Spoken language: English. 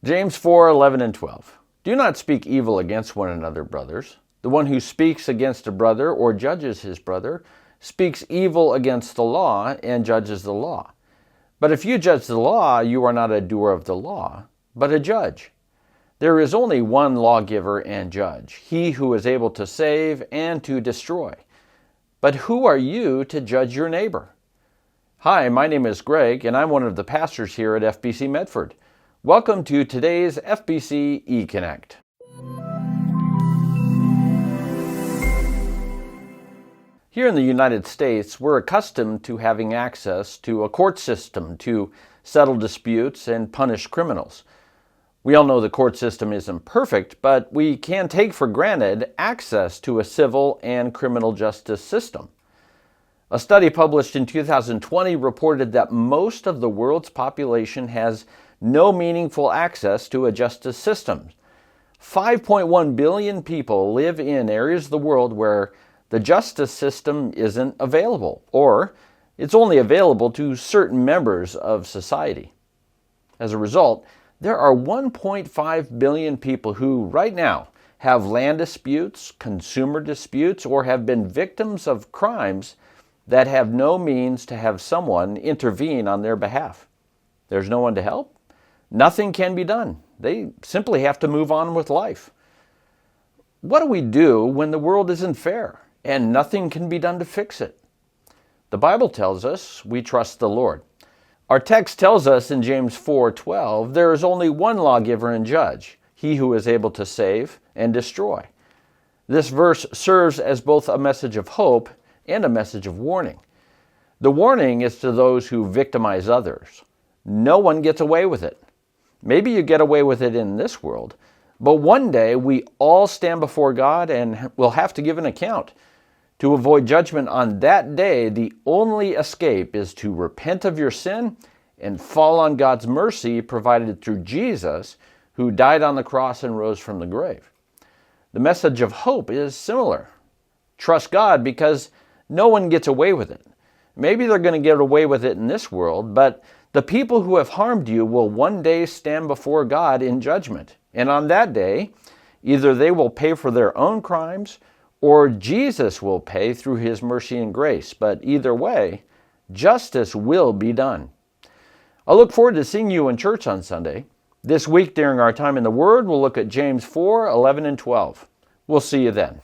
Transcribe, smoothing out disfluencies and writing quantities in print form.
James 4:11 and 12. Do not speak evil against one another, brothers. The one who speaks against a brother or judges his brother speaks evil against the law and judges the law. But if you judge the law, you are not a doer of the law, but a judge. There is only one lawgiver and judge, he who is able to save and to destroy. But who are you to judge your neighbor? Hi, my name is Greg, and I'm one of the pastors here at FBC Medford. Welcome to today's FBC EConnect. Here in the United States, we're accustomed to having access to a court system to settle disputes and punish criminals. We all know the court system isn't perfect, but we can take for granted access to a civil and criminal justice system. A study published in 2020 reported that most of the world's population has no meaningful access to a justice system. 5.1 billion people live in areas of the world where the justice system isn't available, or it's only available to certain members of society. As a result, there are 1.5 billion people who right now have land disputes, consumer disputes, or have been victims of crimes that have no means to have someone intervene on their behalf. There's no one to help. Nothing can be done. They simply have to move on with life. What do we do when the world isn't fair and nothing can be done to fix it? The Bible tells us we trust the Lord. Our text tells us in James 4:12, there is only one lawgiver and judge, he who is able to save and destroy. This verse serves as both a message of hope and a message of warning. The warning is to those who victimize others. No one gets away with it. Maybe you get away with it in this world, but one day we all stand before God and will have to give an account. To avoid judgment on that day, the only escape is to repent of your sin and fall on God's mercy provided through Jesus, who died on the cross and rose from the grave. The message of hope is similar. Trust God because no one gets away with it. Maybe they're going to get away with it in this world, but the people who have harmed you will one day stand before God in judgment. And on that day, either they will pay for their own crimes or Jesus will pay through his mercy and grace. But either way, justice will be done. I look forward to seeing you in church on Sunday. This week during our time in the Word, we'll look at James 4:11 and 12. We'll see you then.